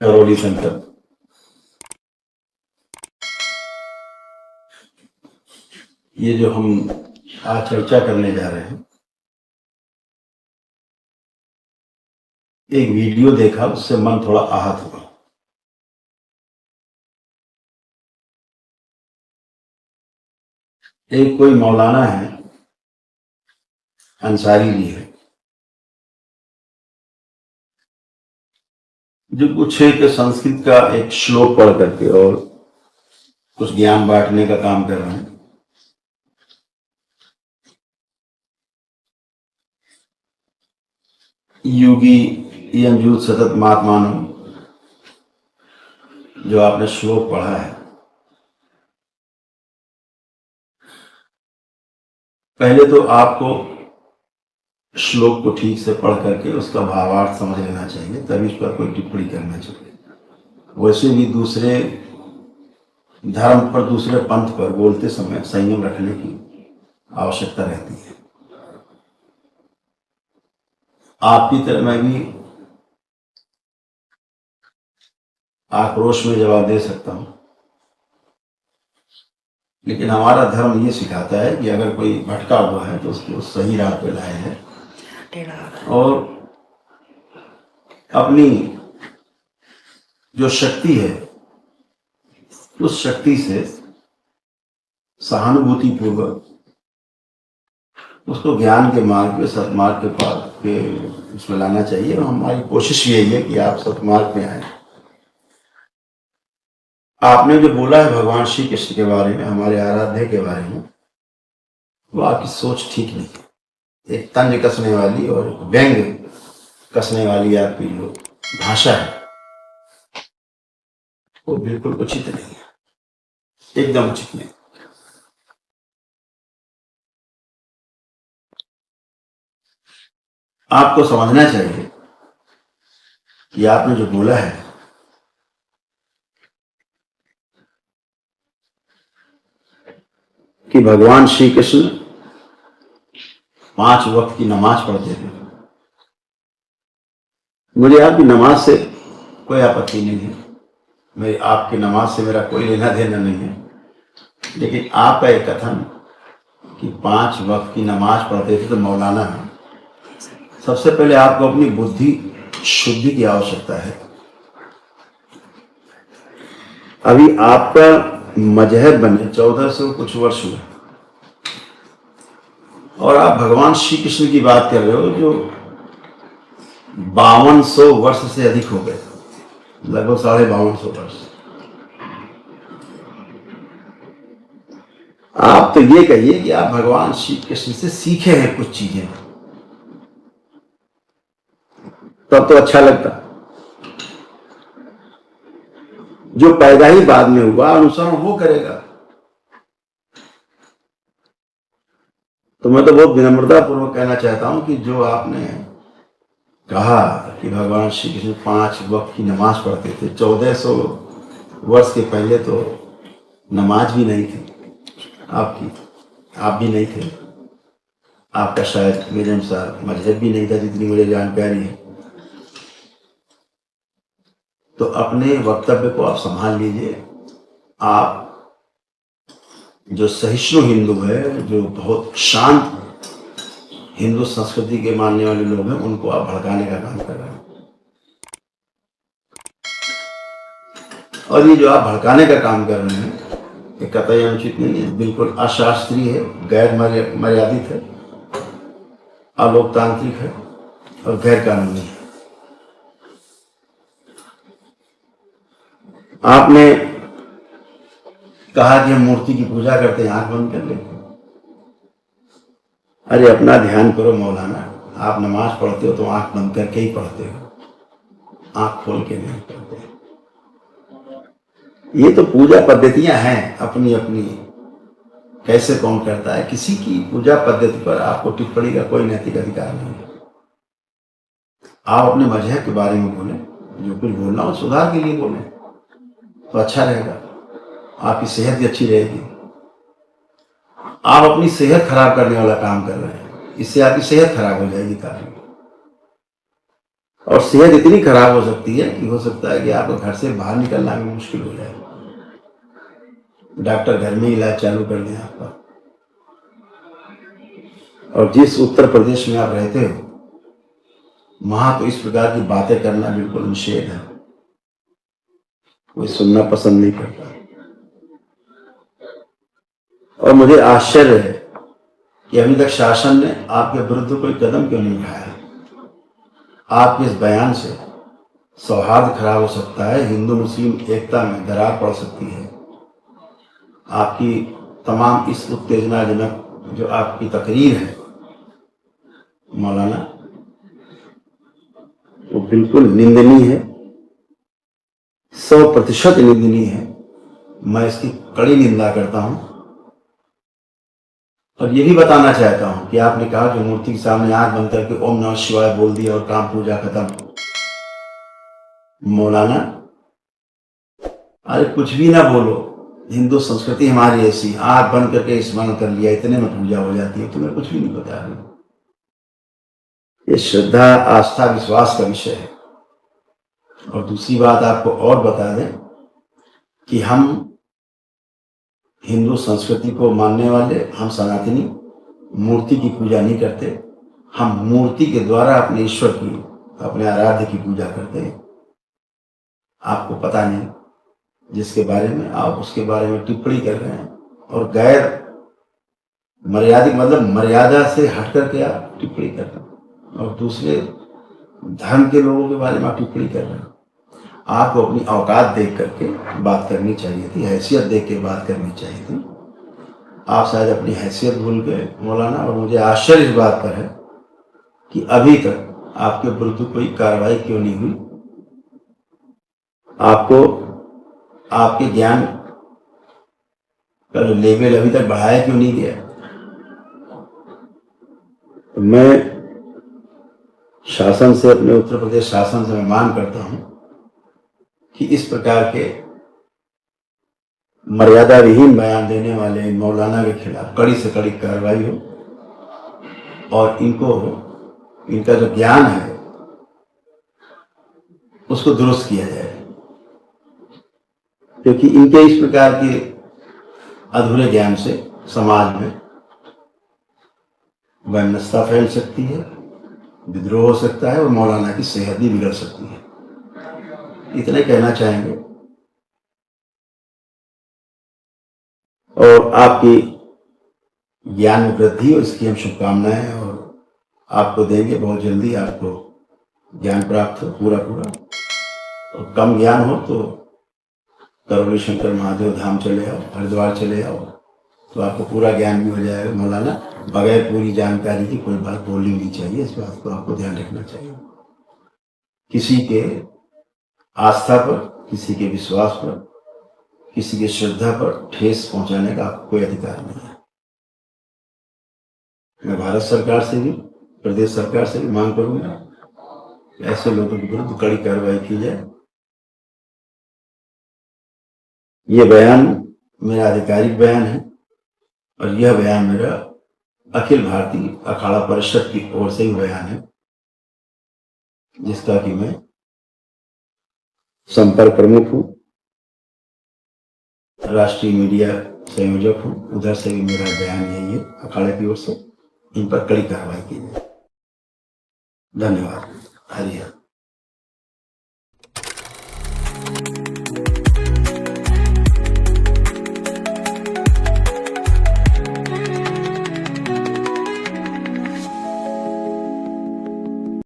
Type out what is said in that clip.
Karauli centre. ये जो हम आज चर्चा करने जा रहे हैं, एक वीडियो देखा, उससे मन थोड़ा आहत हुआ। एक कोई मौलाना है, अंसारी जी है, जो कुछ एक संस्कृत का एक श्लोक पढ़ करके और कुछ ज्ञान बांटने का काम कर रहे हैं। योगी यमजूत सतत महात्मानम, जो आपने श्लोक पढ़ा है, पहले तो आपको श्लोक को ठीक से पढ़ करके उसका भावार्थ समझ लेना चाहिए, तभी उस पर कोई टिप्पणी करना चाहिए। वैसे भी दूसरे धर्म पर, दूसरे पंथ पर बोलते समय संयम रखने की आवश्यकता रहती है। आपकी तरह मैं भी आक्रोश में जवाब दे सकता हूं, लेकिन हमारा धर्म ये सिखाता है कि अगर कोई भटका हुआ है तो उसको सही राह पे लाया है और अपनी जो शक्ति है उस शक्ति से सहानुभूति पूर्वक उसको ज्ञान के मार्ग पे, सतमार्ग के पार पे उसमें लाना चाहिए। और हमारी कोशिश यही है कि आप सतमार्ग पे आए। आपने जो बोला है भगवान श्री कृष्ण के बारे में, हमारे आराध्य के बारे में, वो आपकी सोच ठीक नहीं है। एक तंज कसने वाली और व्यंग कसने वाली आपकी जो भाषा है वो बिल्कुल उचित नहीं है, एकदम उचित नहीं। आपको समझना चाहिए कि आपने जो बोला है कि भगवान श्री कृष्ण 5 वक्त की नमाज पढ़ते थे। मुझे आपकी नमाज से कोई आपत्ति नहीं है, मेरी आपकी नमाज से मेरा कोई लेना देना नहीं है, लेकिन आपका एक कथन कि 5 वक्त की नमाज पढ़ते थे तो मौलाना है। सबसे पहले आपको अपनी बुद्धि शुद्धि की आवश्यकता है। अभी आपका मजहब बने 1400 कुछ वर्ष हुए और आप भगवान श्री कृष्ण की बात कर रहे हो जो 5200 वर्ष से अधिक हो गए, लगभग 5250 वर्ष। आप तो ये कहिए कि आप भगवान श्री कृष्ण से सीखे हैं कुछ चीजें, तब तो अच्छा लगता। जो पैदा ही बाद में हुआ, अनुसरण वो करेगा। तो मैं तो बहुत विनम्रता पूर्वक कहना चाहता हूं कि जो आपने कहा कि भगवान श्री कृष्ण 5 वक्त की नमाज पढ़ते थे, 1400 वर्ष के पहले तो नमाज भी नहीं थी आपकी, आप भी नहीं थे, आपका शायद मेरे अनुसार मजहब भी नहीं था जितनी मुझे जानकारी है। तो अपने वक्तव्य को आप संभाल लीजिए। आप जो सहिष्णु हिंदू है, जो बहुत शांत हिंदू संस्कृति के मानने वाले लोग हैं, उनको आप भड़काने का काम कर रहे हैं। और ये जो आप भड़काने का काम कर रहे हैं ये कतई अनुचित नहीं है, बिल्कुल अशास्त्रीय है, गैर मर्यादित है, अलोकतांत्रिक है और गैर कानूनी है। आपने कहा कि हम मूर्ति की पूजा करते हैं, आंख बंद कर ले। अरे अपना ध्यान करो मौलाना, आप नमाज पढ़ते हो तो आंख बंद करके ही पढ़ते हो, आंख खोल के नहीं पढ़ते। ये तो पूजा पद्धतियां हैं अपनी अपनी, कैसे कौन करता है, किसी की पूजा पद्धति पर आपको टिप्पणी का कोई नैतिक अधिकार नहीं है। आप अपने मजहब के बारे में बोलें, जो कुछ बोलना हो सुधार के लिए बोलें तो अच्छा रहेगा, आपकी सेहत भी अच्छी रहेगी। आप अपनी सेहत खराब करने वाला काम कर रहे हैं, इससे आपकी सेहत खराब हो जाएगी काफी। और सेहत इतनी खराब हो सकती है कि हो सकता है कि आपको घर से बाहर निकलना भी मुश्किल हो जाए, डॉक्टर घर में इलाज चालू कर दें आपका। और जिस उत्तर प्रदेश में आप रहते हो वहां तो इस प्रकार की बातें करना बिल्कुल निषेध है, कोई सुनना पसंद नहीं करता। और मुझे आश्चर्य है कि अभी तक शासन ने आपके विरुद्ध कोई कदम क्यों नहीं उठाया। आपके इस बयान से सौहार्द खराब हो सकता है, हिंदू मुस्लिम एकता में दरार पड़ सकती है। आपकी तमाम इस उत्तेजनाजनक जो आपकी तकरीर है मौलाना, वो बिल्कुल निंदनीय है, 100% निंदनीय है। मैं इसकी कड़ी निंदा करता हूं और यही बताना चाहता हूं कि आपने कहा जो मूर्ति के सामने आंख बंद करके ओम नमः शिवाय बोल दिया और काम पूजा खत्म। मौलाना, अरे कुछ भी ना बोलो, हिंदू संस्कृति हमारी ऐसी, आंख बंद करके स्मरण कर लिया, इतने में पूजा हो जाती है। तुम्हें कुछ भी नहीं बता रही। ये श्रद्धा आस्था विश्वास का विषय है। और दूसरी बात आपको और बता दें कि हम हिंदू संस्कृति को मानने वाले, हम सनातनी मूर्ति की पूजा नहीं करते। हम मूर्ति के द्वारा अपने ईश्वर की, अपने आराध्य की पूजा करते हैं। आपको पता नहीं, जिसके बारे में आप उसके बारे में टिप्पणी कर रहे हैं और गैर मर्यादिक, मतलब मर्यादा से हट करके आप टिप्पणी कर रहे हैं और दूसरे धर्म के लोगों के बारे में आप टिप्पणी कर रहे हैं। आपको अपनी औकात देख करके बात करनी चाहिए थी, हैसियत देख के बात करनी चाहिए थी। आप शायद अपनी हैसियत भूल गए मौलाना। और मुझे आश्चर्य इस बात पर है कि अभी तक आपके विरुद्ध कोई कार्रवाई क्यों नहीं हुई। आपको आपके ज्ञान का जो लेवल अभी तक बढ़ाया क्यों नहीं गया। तो मैं शासन से, अपने उत्तर प्रदेश शासन से मैं मांग करता हूं कि इस प्रकार के मर्यादा विहीन बयान देने वाले मौलाना के खिलाफ कड़ी से कड़ी कार्रवाई हो और इनका जो ज्ञान है उसको दुरुस्त किया जाए, क्योंकि इनके इस प्रकार के अधूरे ज्ञान से समाज में वैमनस्यता फैल सकती है, विद्रोह हो सकता है और मौलाना की सेहत भी बिगड़ सकती है। इतने कहना चाहेंगे। और आपकी ज्ञान में वृद्धि हो, इसकी हम शुभकामनाएं और आपको देंगे। बहुत जल्दी आपको ज्ञान प्राप्त हो पूरा। और कम ज्ञान हो तो करौली शंकर महादेव धाम चले आओ, हरिद्वार चले आओ, तो आपको पूरा ज्ञान भी हो जाएगा। मौलाना, बगैर पूरी जानकारी की कोई बात बोलनी नहीं चाहिए, इस बात को आपको ध्यान रखना चाहिए। किसी के आस्था पर, किसी के विश्वास पर, किसी की श्रद्धा पर ठेस पहुंचाने का आपको कोई अधिकार नहीं है। मैं भारत सरकार से भी, प्रदेश सरकार से भी मांग करूंगा ऐसे लोगों के विरुद्ध कड़ी कार्रवाई की जाए। ये बयान मेरा आधिकारिक बयान है और यह बयान मेरा अखिल भारतीय अखाड़ा परिषद की ओर से ही बयान है, जिसका कि मैं संपर्क प्रमुख हूं, राष्ट्रीय मीडिया संयोजक हूं। उधर से भी मेरा बयान यही है, अखाड़े की ओर से इन पर कड़ी कार्रवाई की जाए। धन्यवाद। हरिहर।